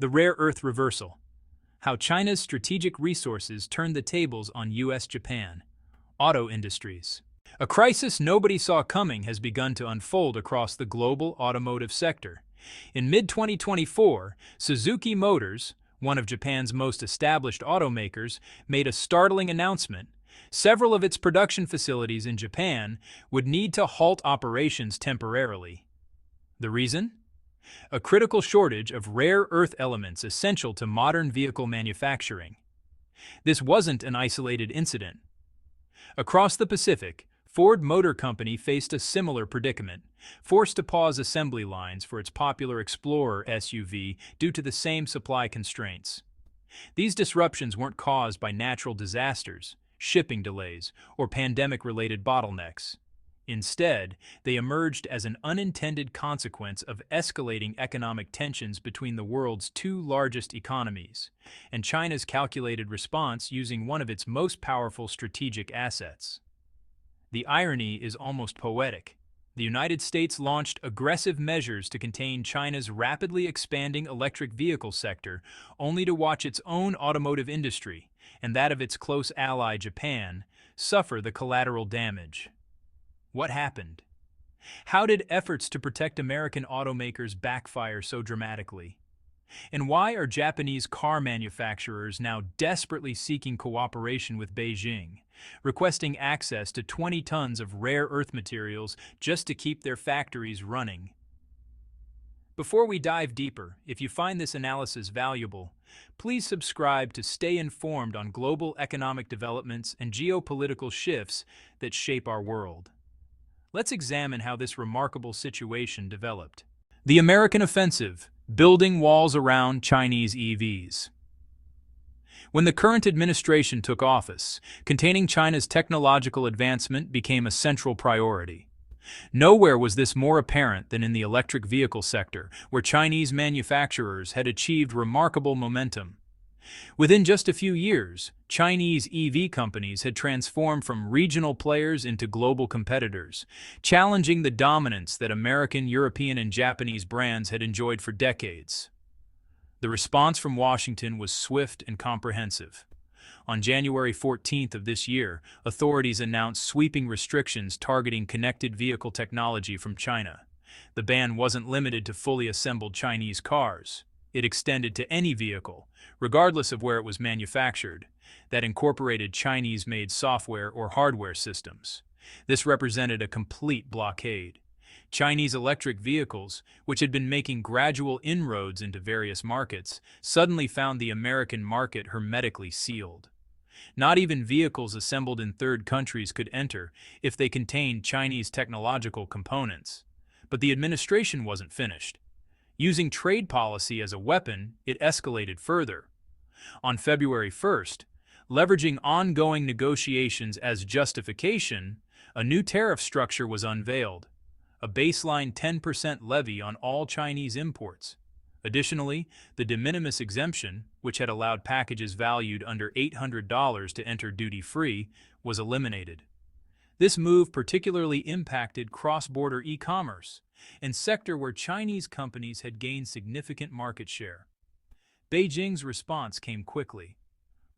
The rare earth reversal. How China's strategic resources turned the tables on US-Japan. Auto industries. A crisis nobody saw coming has begun to unfold across the global automotive sector. In mid-2024, Suzuki Motors, one of Japan's most established automakers, made a startling announcement. Several of its production facilities in Japan would need to halt operations temporarily. The reason? A critical shortage of rare earth elements essential to modern vehicle manufacturing. This wasn't an isolated incident. Across the Pacific, Ford Motor Company faced a similar predicament, forced to pause assembly lines for its popular Explorer SUV due to the same supply constraints. These disruptions weren't caused by natural disasters, shipping delays, or pandemic-related bottlenecks. Instead, they emerged as an unintended consequence of escalating economic tensions between the world's two largest economies, and China's calculated response using one of its most powerful strategic assets. The irony is almost poetic. The United States launched aggressive measures to contain China's rapidly expanding electric vehicle sector, only to watch its own automotive industry, and that of its close ally Japan, suffer the collateral damage. What happened? How did efforts to protect American automakers backfire so dramatically? And why are Japanese car manufacturers now desperately seeking cooperation with Beijing, requesting access to 20 tons of rare earth materials just to keep their factories running? Before we dive deeper, if you find this analysis valuable, please subscribe to stay informed on global economic developments and geopolitical shifts that shape our world. Let's examine how this remarkable situation developed. The American offensive, building walls around Chinese EVs. When the current administration took office, containing China's technological advancement became a central priority. Nowhere was this more apparent than in the electric vehicle sector, where Chinese manufacturers had achieved remarkable momentum. Within just a few years, Chinese EV companies had transformed from regional players into global competitors, challenging the dominance that American, European, and Japanese brands had enjoyed for decades. The response from Washington was swift and comprehensive. On January 14th of this year, authorities announced sweeping restrictions targeting connected vehicle technology from China. The ban wasn't limited to fully assembled Chinese cars. It extended to any vehicle, regardless of where it was manufactured, that incorporated Chinese-made software or hardware systems. This represented a complete blockade. Chinese electric vehicles, which had been making gradual inroads into various markets, suddenly found the American market hermetically sealed. Not even vehicles assembled in third countries could enter if they contained Chinese technological components. But the administration wasn't finished. Using trade policy as a weapon, it escalated further. On February 1st, leveraging ongoing negotiations as justification, a new tariff structure was unveiled, a baseline 10% levy on all Chinese imports. Additionally, the de minimis exemption, which had allowed packages valued under $800 to enter duty-free, was eliminated. This move particularly impacted cross-border e-commerce, a sector where Chinese companies had gained significant market share. Beijing's response came quickly.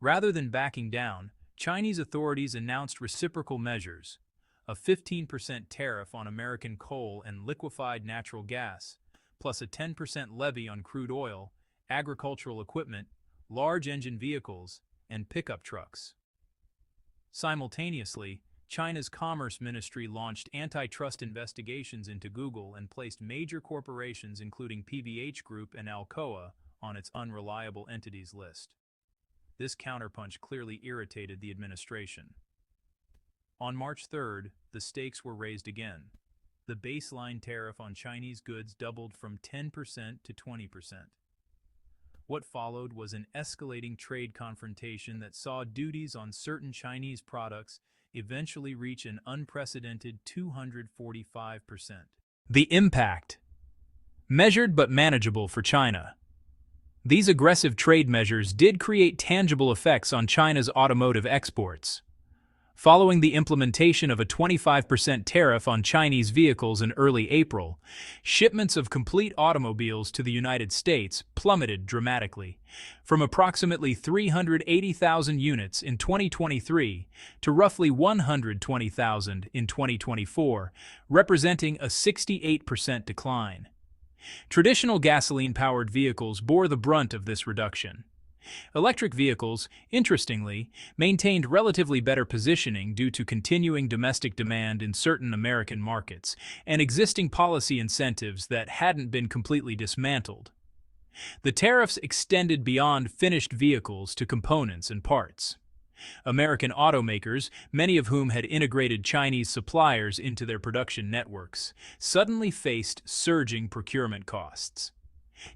Rather than backing down, Chinese authorities announced reciprocal measures, a 15% tariff on American coal and liquefied natural gas, plus a 10% levy on crude oil, agricultural equipment, large engine vehicles, and pickup trucks. Simultaneously, China's Commerce Ministry launched antitrust investigations into Google and placed major corporations including PVH Group and Alcoa on its unreliable entities list. This counterpunch clearly irritated the administration. On March 3rd, the stakes were raised again. The baseline tariff on Chinese goods doubled from 10% to 20%. What followed was an escalating trade confrontation that saw duties on certain Chinese products eventually reach an unprecedented 245%. The impact. Measured but manageable for China. These aggressive trade measures did create tangible effects on China's automotive exports. Following the implementation of a 25% tariff on Chinese vehicles in early April, shipments of complete automobiles to the United States plummeted dramatically, from approximately 380,000 units in 2023 to roughly 120,000 in 2024, representing a 68% decline. Traditional gasoline-powered vehicles bore the brunt of this reduction. Electric vehicles, interestingly, maintained relatively better positioning due to continuing domestic demand in certain American markets and existing policy incentives that hadn't been completely dismantled. The tariffs extended beyond finished vehicles to components and parts. American automakers, many of whom had integrated Chinese suppliers into their production networks, suddenly faced surging procurement costs.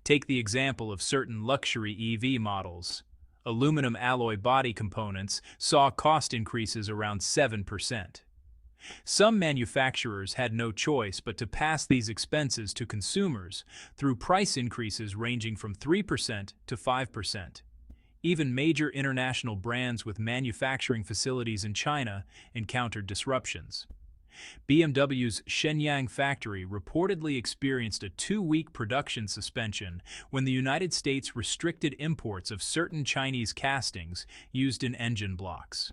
Take the example of certain luxury EV models. Aluminum alloy body components saw cost increases around 7%. Some manufacturers had no choice but to pass these expenses to consumers through price increases ranging from 3% to 5%. Even major international brands with manufacturing facilities in China encountered disruptions. BMW's Shenyang factory reportedly experienced a 2-week production suspension when the United States restricted imports of certain Chinese castings used in engine blocks.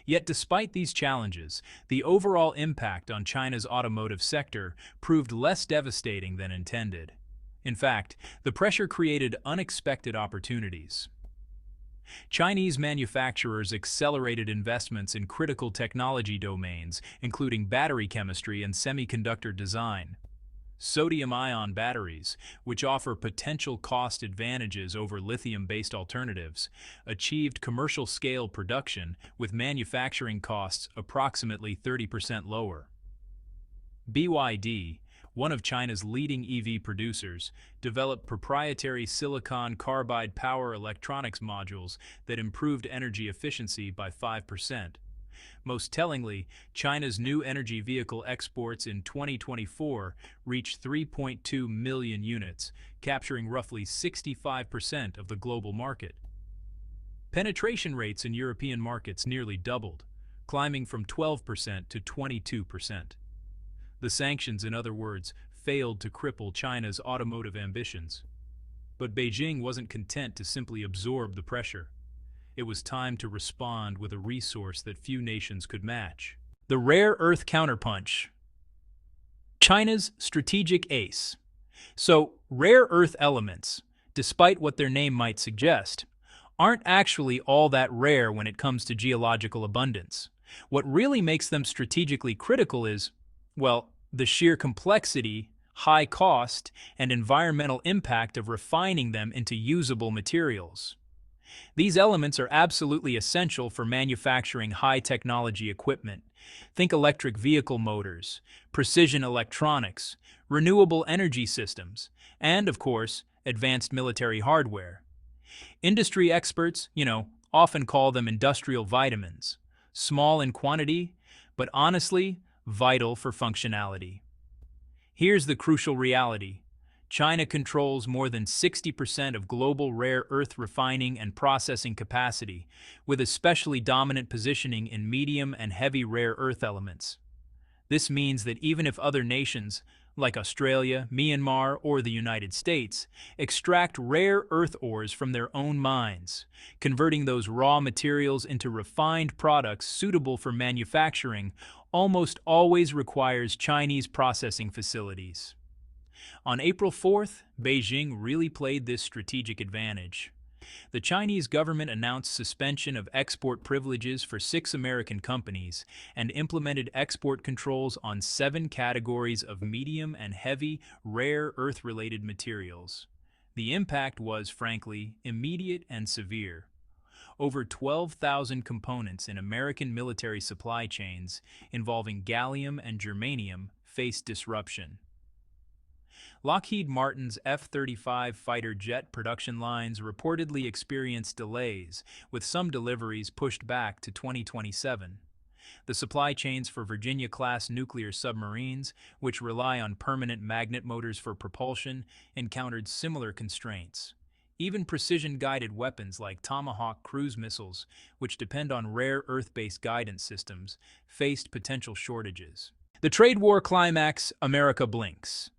Yet despite these challenges, the overall impact on China's automotive sector proved less devastating than intended. In fact, the pressure created unexpected opportunities. Chinese manufacturers accelerated investments in critical technology domains, including battery chemistry and semiconductor design. Sodium-ion batteries, which offer potential cost advantages over lithium-based alternatives, achieved commercial-scale production with manufacturing costs approximately 30% lower. BYD, one of China's leading EV producers, developed proprietary silicon carbide power electronics modules that improved energy efficiency by 5%. Most tellingly, China's new energy vehicle exports in 2024 reached 3.2 million units, capturing roughly 65% of the global market. Penetration rates in European markets nearly doubled, climbing from 12% to 22%. The sanctions, in other words, failed to cripple China's automotive ambitions. But Beijing wasn't content to simply absorb the pressure. It was time to respond with a resource that few nations could match. The rare earth counterpunch. China's strategic ace. So, rare earth elements, despite what their name might suggest, aren't actually all that rare when it comes to geological abundance. What really makes them strategically critical is, well, the sheer complexity, high cost, and environmental impact of refining them into usable materials. These elements are absolutely essential for manufacturing high-technology equipment. Think electric vehicle motors, precision electronics, renewable energy systems, and, of course, advanced military hardware. Industry experts, often call them industrial vitamins, small in quantity, but honestly, vital for functionality. Here's the crucial reality. China controls more than 60% of global rare earth refining and processing capacity, with especially dominant positioning in medium and heavy rare earth elements. This means that even if other nations, like Australia, Myanmar, or the United States, extract rare earth ores from their own mines, converting those raw materials into refined products suitable for manufacturing almost always requires Chinese processing facilities. On April 4th, Beijing really played this strategic advantage. The Chinese government announced suspension of export privileges for 6 American companies and implemented export controls on 7 categories of medium and heavy rare earth-related materials. The impact was, frankly, immediate and severe. Over 12,000 components in American military supply chains involving gallium and germanium faced disruption. Lockheed Martin's F-35 fighter jet production lines reportedly experienced delays, with some deliveries pushed back to 2027. The supply chains for Virginia-class nuclear submarines, which rely on permanent magnet motors for propulsion, encountered similar constraints. Even precision-guided weapons like Tomahawk cruise missiles, which depend on rare Earth-based guidance systems, faced potential shortages. The trade war climax, America blinks.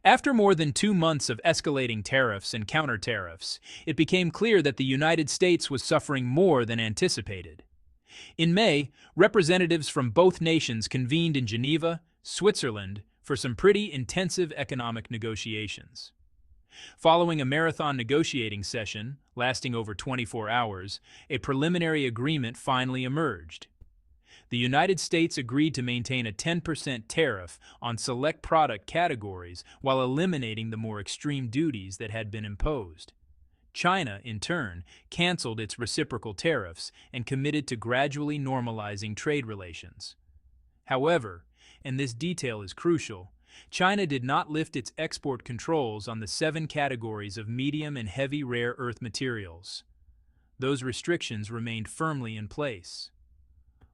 After more than 2 months of escalating tariffs and counter-tariffs, it became clear that the United States was suffering more than anticipated. In May, representatives from both nations convened in Geneva, Switzerland, for some pretty intensive economic negotiations. Following a marathon negotiating session, lasting over 24 hours, a preliminary agreement finally emerged. The United States agreed to maintain a 10% tariff on select product categories while eliminating the more extreme duties that had been imposed. China, in turn, canceled its reciprocal tariffs and committed to gradually normalizing trade relations. However, and this detail is crucial, China did not lift its export controls on the 7 categories of medium and heavy rare earth materials. Those restrictions remained firmly in place.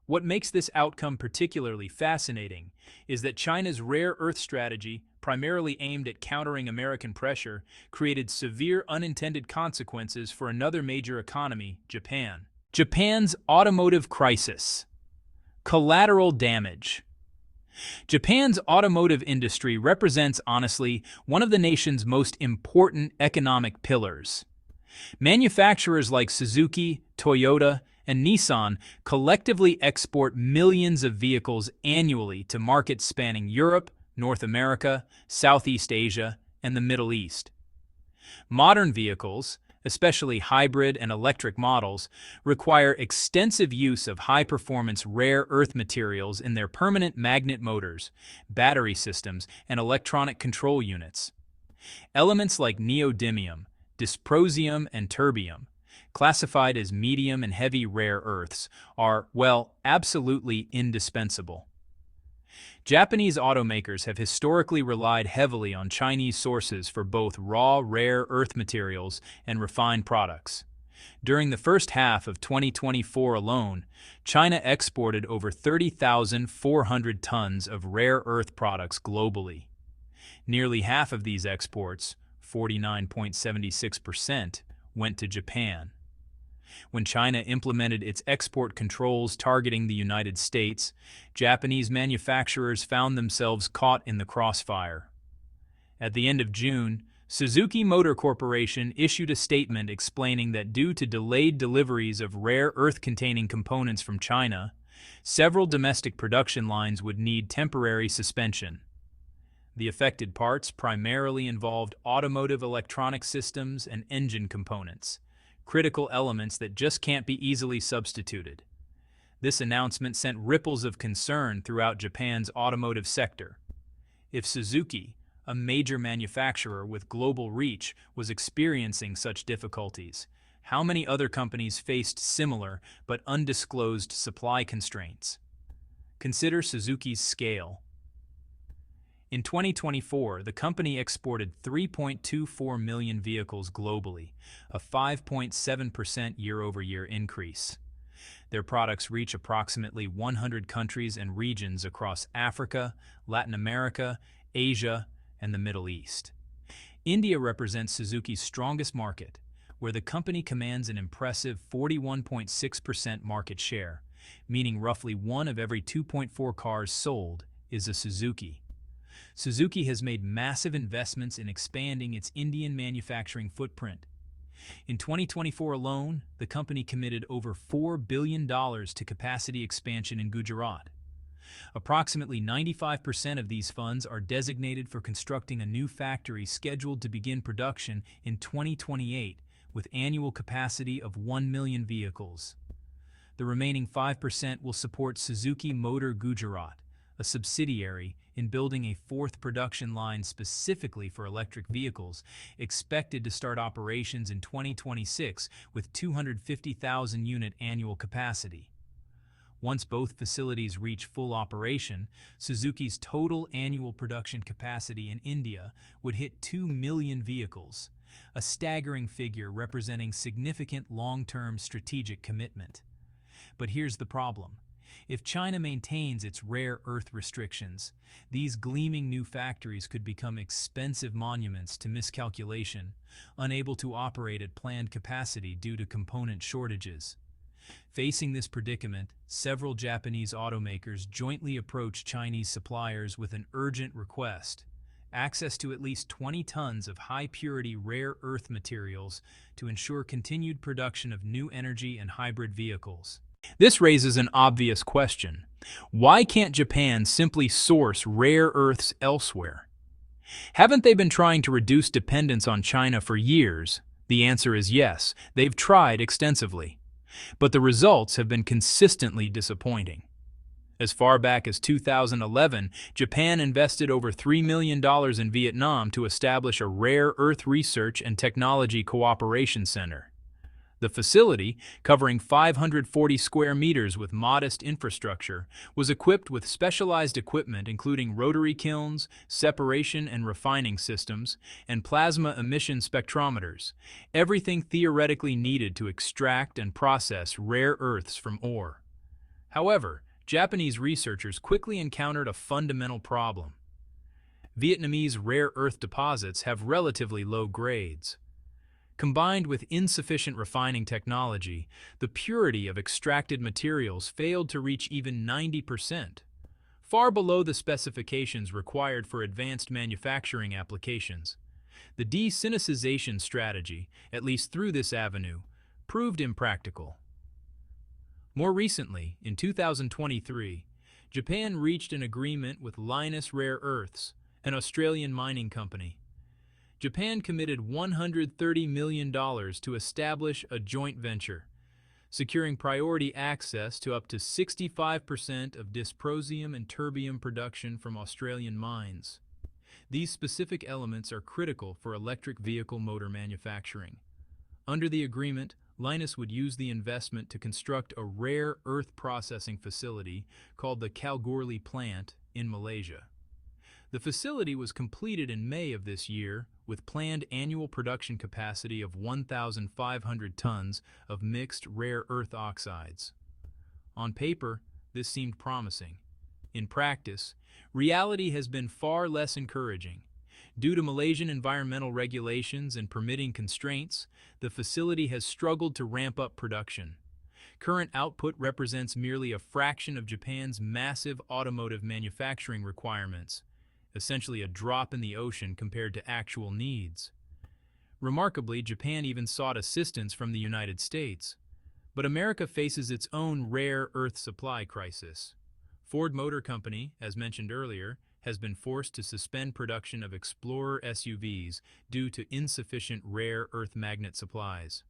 What makes this outcome particularly fascinating is that China's rare earth strategy, primarily aimed at countering American pressure, created severe unintended consequences for another major economy, Japan. Japan's automotive crisis. Collateral damage. Japan's automotive industry represents, honestly, one of the nation's most important economic pillars. Manufacturers like Suzuki, Toyota, and Nissan collectively export millions of vehicles annually to markets spanning Europe, North America, Southeast Asia, and the Middle East. Modern vehicles, especially hybrid and electric models, require extensive use of high-performance rare earth materials in their permanent magnet motors, battery systems, and electronic control units. Elements like neodymium, dysprosium, and terbium, classified as medium and heavy rare earths, are, well, absolutely indispensable. Japanese automakers have historically relied heavily on Chinese sources for both raw rare earth materials and refined products. During the first half of 2024 alone, China exported over 30,400 tons of rare earth products globally. Nearly half of these exports, 49.76%, went to Japan. When China implemented its export controls targeting the United States, Japanese manufacturers found themselves caught in the crossfire. At the end of June, Suzuki Motor Corporation issued a statement explaining that due to delayed deliveries of rare earth-containing components from China, several domestic production lines would need temporary suspension. The affected parts primarily involved automotive electronic systems and engine components, critical elements that just can't be easily substituted. This announcement sent ripples of concern throughout Japan's automotive sector. If Suzuki, a major manufacturer with global reach, was experiencing such difficulties, how many other companies faced similar but undisclosed supply constraints? Consider Suzuki's scale. In 2024, the company exported 3.24 million vehicles globally, a 5.7% year-over-year increase. Their products reach approximately 100 countries and regions across Africa, Latin America, Asia, and the Middle East. India represents Suzuki's strongest market, where the company commands an impressive 41.6% market share, meaning roughly 1 of every 2.4 cars sold is a Suzuki. Suzuki has made massive investments in expanding its Indian manufacturing footprint. In 2024 alone, the company committed over $4 billion to capacity expansion in Gujarat. Approximately 95% of these funds are designated for constructing a new factory scheduled to begin production in 2028 with annual capacity of 1 million vehicles. The remaining 5% will support Suzuki Motor Gujarat, a subsidiary, in building a 4th production line specifically for electric vehicles, expected to start operations in 2026 with 250,000 unit annual capacity. Once both facilities reach full operation, Suzuki's total annual production capacity in India would hit 2 million vehicles, a staggering figure representing significant long-term strategic commitment. But here's the problem. If China maintains its rare earth restrictions, these gleaming new factories could become expensive monuments to miscalculation, unable to operate at planned capacity due to component shortages. Facing this predicament, several Japanese automakers jointly approached Chinese suppliers with an urgent request: access to at least 20 tons of high-purity rare earth materials to ensure continued production of new energy and hybrid vehicles. This raises an obvious question. Why can't Japan simply source rare earths elsewhere? Haven't they been trying to reduce dependence on China for years? The answer is yes, they've tried extensively. But the results have been consistently disappointing. As far back as 2011, Japan invested over $3 million in Vietnam to establish a rare earth research and technology cooperation center. The facility, covering 540 square meters with modest infrastructure, was equipped with specialized equipment including rotary kilns, separation and refining systems, and plasma emission spectrometers, everything theoretically needed to extract and process rare earths from ore. However, Japanese researchers quickly encountered a fundamental problem. Vietnamese rare earth deposits have relatively low grades. Combined with insufficient refining technology, the purity of extracted materials failed to reach even 90%, far below the specifications required for advanced manufacturing applications. The de-sinicization strategy, at least through this avenue, proved impractical. More recently, in 2023, Japan reached an agreement with Lynas Rare Earths, an Australian mining company. Japan committed $130 million to establish a joint venture, securing priority access to up to 65% of dysprosium and terbium production from Australian mines. These specific elements are critical for electric vehicle motor manufacturing. Under the agreement, Lynas would use the investment to construct a rare earth processing facility called the Kalgoorlie plant in Malaysia. The facility was completed in May of this year with planned annual production capacity of 1,500 tons of mixed rare earth oxides. On paper, this seemed promising. In practice, reality has been far less encouraging. Due to Malaysian environmental regulations and permitting constraints, the facility has struggled to ramp up production. Current output represents merely a fraction of Japan's massive automotive manufacturing requirements, essentially a drop in the ocean compared to actual needs. Remarkably, Japan even sought assistance from the United States. But America faces its own rare earth supply crisis. Ford Motor Company, as mentioned earlier, has been forced to suspend production of Explorer SUVs due to insufficient rare earth magnet supplies.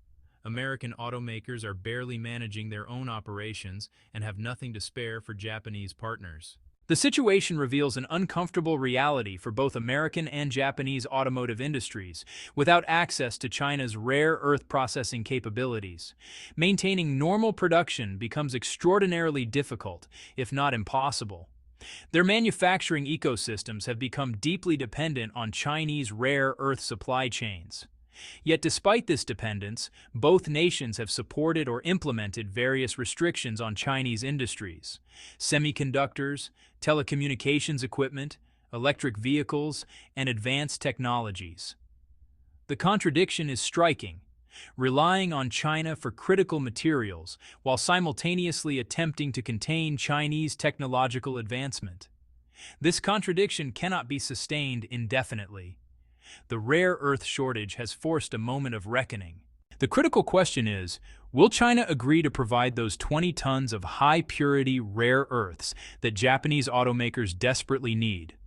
American automakers are barely managing their own operations and have nothing to spare for Japanese partners. The situation reveals an uncomfortable reality for both American and Japanese automotive industries. Without access to China's rare earth processing capabilities, maintaining normal production becomes extraordinarily difficult, if not impossible. Their manufacturing ecosystems have become deeply dependent on Chinese rare earth supply chains. Yet despite this dependence, both nations have supported or implemented various restrictions on Chinese industries: semiconductors, telecommunications equipment, electric vehicles, and advanced technologies. The contradiction is striking, relying on China for critical materials while simultaneously attempting to contain Chinese technological advancement. This contradiction cannot be sustained indefinitely. The rare earth shortage has forced a moment of reckoning. The critical question is, will China agree to provide those 20 tons of high-purity rare earths that Japanese automakers desperately need?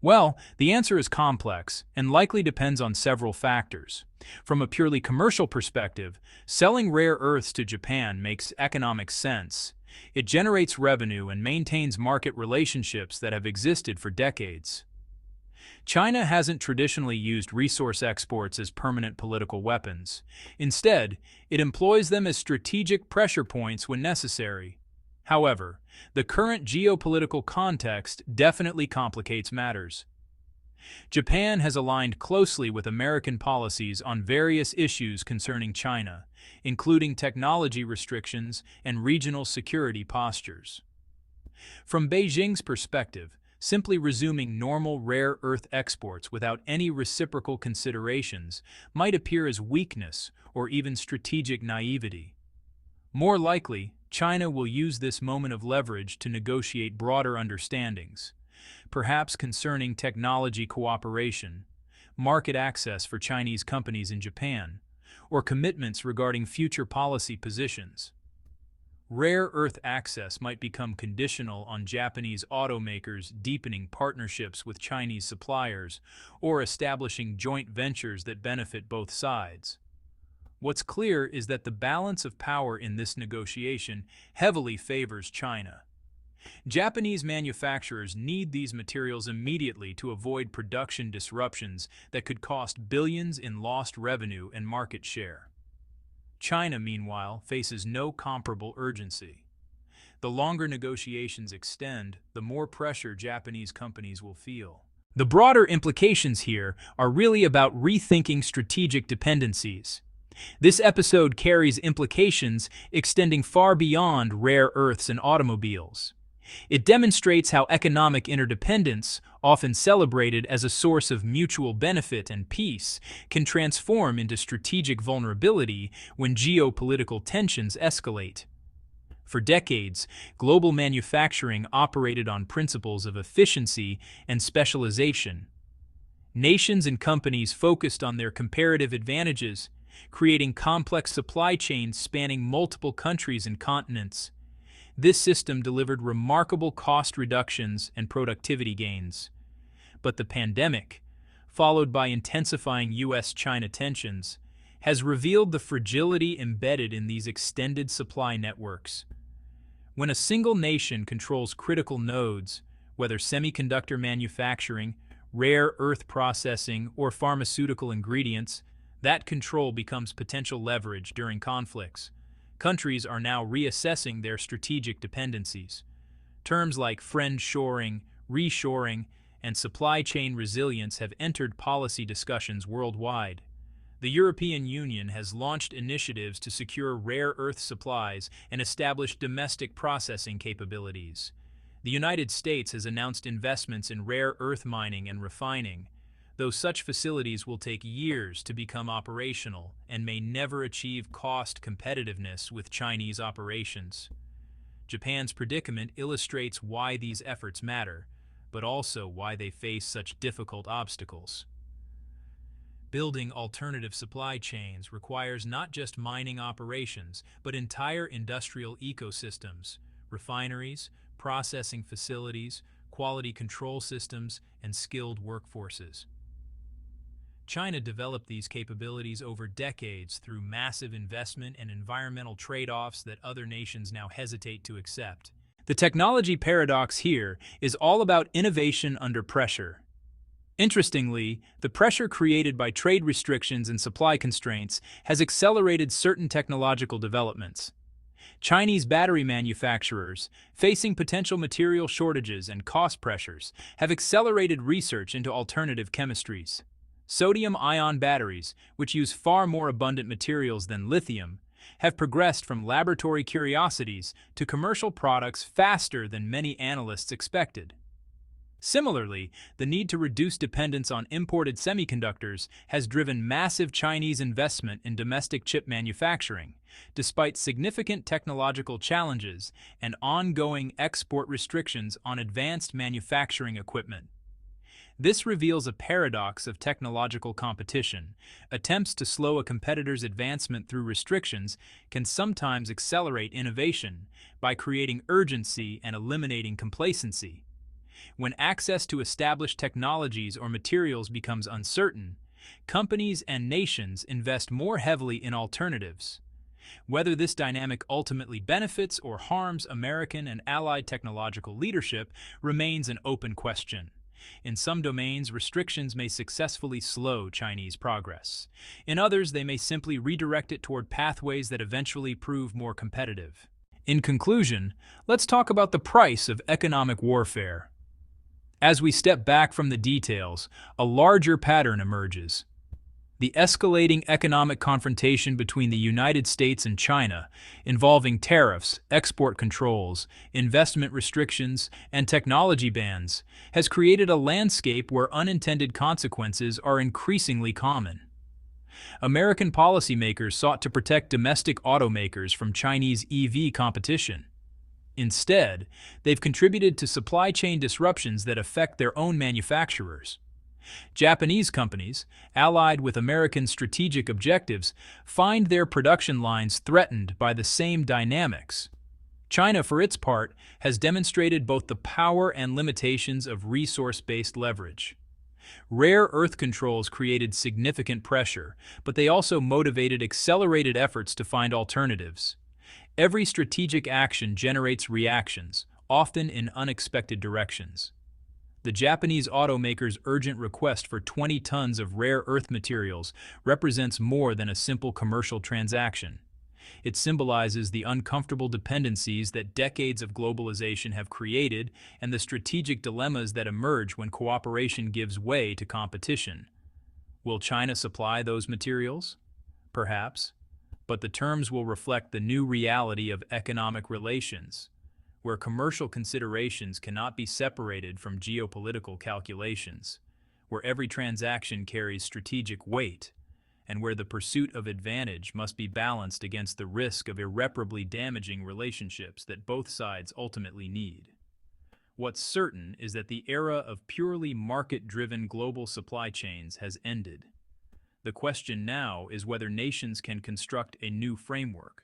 Well, the answer is complex and likely depends on several factors. From a purely commercial perspective, selling rare earths to Japan makes economic sense. It generates revenue and maintains market relationships that have existed for decades. China hasn't traditionally used resource exports as permanent political weapons. Instead, it employs them as strategic pressure points when necessary. However, the current geopolitical context definitely complicates matters. Japan has aligned closely with American policies on various issues concerning China, including technology restrictions and regional security postures. From Beijing's perspective, simply resuming normal rare earth exports without any reciprocal considerations might appear as weakness or even strategic naivety. More likely, China will use this moment of leverage to negotiate broader understandings, perhaps concerning technology cooperation, market access for Chinese companies in Japan, or commitments regarding future policy positions. Rare earth access might become conditional on Japanese automakers deepening partnerships with Chinese suppliers or establishing joint ventures that benefit both sides. What's clear is that the balance of power in this negotiation heavily favors China. Japanese manufacturers need these materials immediately to avoid production disruptions that could cost billions in lost revenue and market share. China, meanwhile, faces no comparable urgency. The longer negotiations extend, the more pressure Japanese companies will feel. The broader implications here are really about rethinking strategic dependencies. This episode carries implications extending far beyond rare earths and automobiles. It demonstrates how economic interdependence, often celebrated as a source of mutual benefit and peace, can transform into strategic vulnerability when geopolitical tensions escalate. For decades, global manufacturing operated on principles of efficiency and specialization. Nations and companies focused on their comparative advantages, creating complex supply chains spanning multiple countries and continents. This system delivered remarkable cost reductions and productivity gains. But the pandemic, followed by intensifying U.S.-China tensions, has revealed the fragility embedded in these extended supply networks. When a single nation controls critical nodes, whether semiconductor manufacturing, rare earth processing, or pharmaceutical ingredients, that control becomes potential leverage during conflicts. Countries are now reassessing their strategic dependencies. Terms like friend-shoring, reshoring, and supply chain resilience have entered policy discussions worldwide. The European Union has launched initiatives to secure rare earth supplies and establish domestic processing capabilities. The United States has announced investments in rare earth mining and refining, though such facilities will take years to become operational and may never achieve cost competitiveness with Chinese operations. Japan's predicament illustrates why these efforts matter, but also why they face such difficult obstacles. Building alternative supply chains requires not just mining operations, but entire industrial ecosystems, refineries, processing facilities, quality control systems, and skilled workforces. China developed these capabilities over decades through massive investment and environmental trade-offs that other nations now hesitate to accept. The technology paradox here is all about innovation under pressure. Interestingly, the pressure created by trade restrictions and supply constraints has accelerated certain technological developments. Chinese battery manufacturers, facing potential material shortages and cost pressures, have accelerated research into alternative chemistries. Sodium-ion batteries, which use far more abundant materials than lithium, have progressed from laboratory curiosities to commercial products faster than many analysts expected. Similarly, the need to reduce dependence on imported semiconductors has driven massive Chinese investment in domestic chip manufacturing, despite significant technological challenges and ongoing export restrictions on advanced manufacturing equipment. This reveals a paradox of technological competition. Attempts to slow a competitor's advancement through restrictions can sometimes accelerate innovation by creating urgency and eliminating complacency. When access to established technologies or materials becomes uncertain, companies and nations invest more heavily in alternatives. Whether this dynamic ultimately benefits or harms American and allied technological leadership remains an open question. In some domains, restrictions may successfully slow Chinese progress. In others, they may simply redirect it toward pathways that eventually prove more competitive. In conclusion, let's talk about the price of economic warfare. As we step back from the details, a larger pattern emerges. The escalating economic confrontation between the United States and China, involving tariffs, export controls, investment restrictions, and technology bans, has created a landscape where unintended consequences are increasingly common. American policymakers sought to protect domestic automakers from Chinese EV competition. Instead, they've contributed to supply chain disruptions that affect their own manufacturers. Japanese companies, allied with American strategic objectives, find their production lines threatened by the same dynamics. China, for its part, has demonstrated both the power and limitations of resource-based leverage. Rare earth controls created significant pressure, but they also motivated accelerated efforts to find alternatives. Every strategic action generates reactions, often in unexpected directions. The Japanese automaker's urgent request for 20 tons of rare earth materials represents more than a simple commercial transaction. It symbolizes the uncomfortable dependencies that decades of globalization have created and the strategic dilemmas that emerge when cooperation gives way to competition. Will China supply those materials? Perhaps, but the terms will reflect the new reality of economic relations, where commercial considerations cannot be separated from geopolitical calculations, where every transaction carries strategic weight, and where the pursuit of advantage must be balanced against the risk of irreparably damaging relationships that both sides ultimately need. What's certain is that the era of purely market-driven global supply chains has ended. The question now is whether nations can construct a new framework,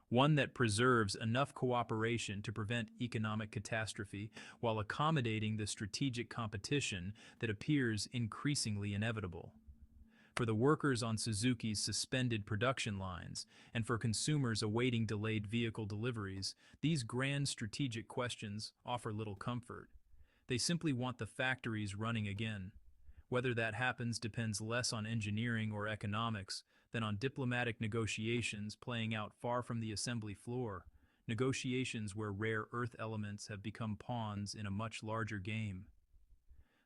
one that preserves enough cooperation to prevent economic catastrophe while accommodating the strategic competition that appears increasingly inevitable. For the workers on Suzuki's suspended production lines, and for consumers awaiting delayed vehicle deliveries, these grand strategic questions offer little comfort. They simply want the factories running again. Whether that happens depends less on engineering or economics than on diplomatic negotiations playing out far from the assembly floor, negotiations where rare earth elements have become pawns in a much larger game.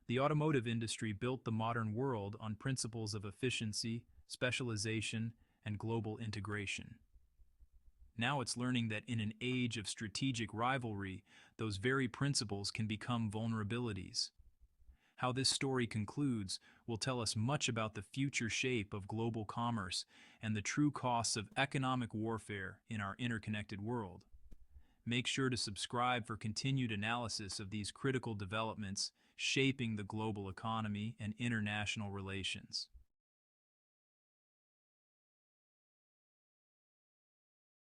The automotive industry built the modern world on principles of efficiency, specialization, and global integration. Now it's learning that in an age of strategic rivalry, those very principles can become vulnerabilities. How this story concludes will tell us much about the future shape of global commerce and the true costs of economic warfare in our interconnected world. Make sure to subscribe for continued analysis of these critical developments shaping the global economy and international relations.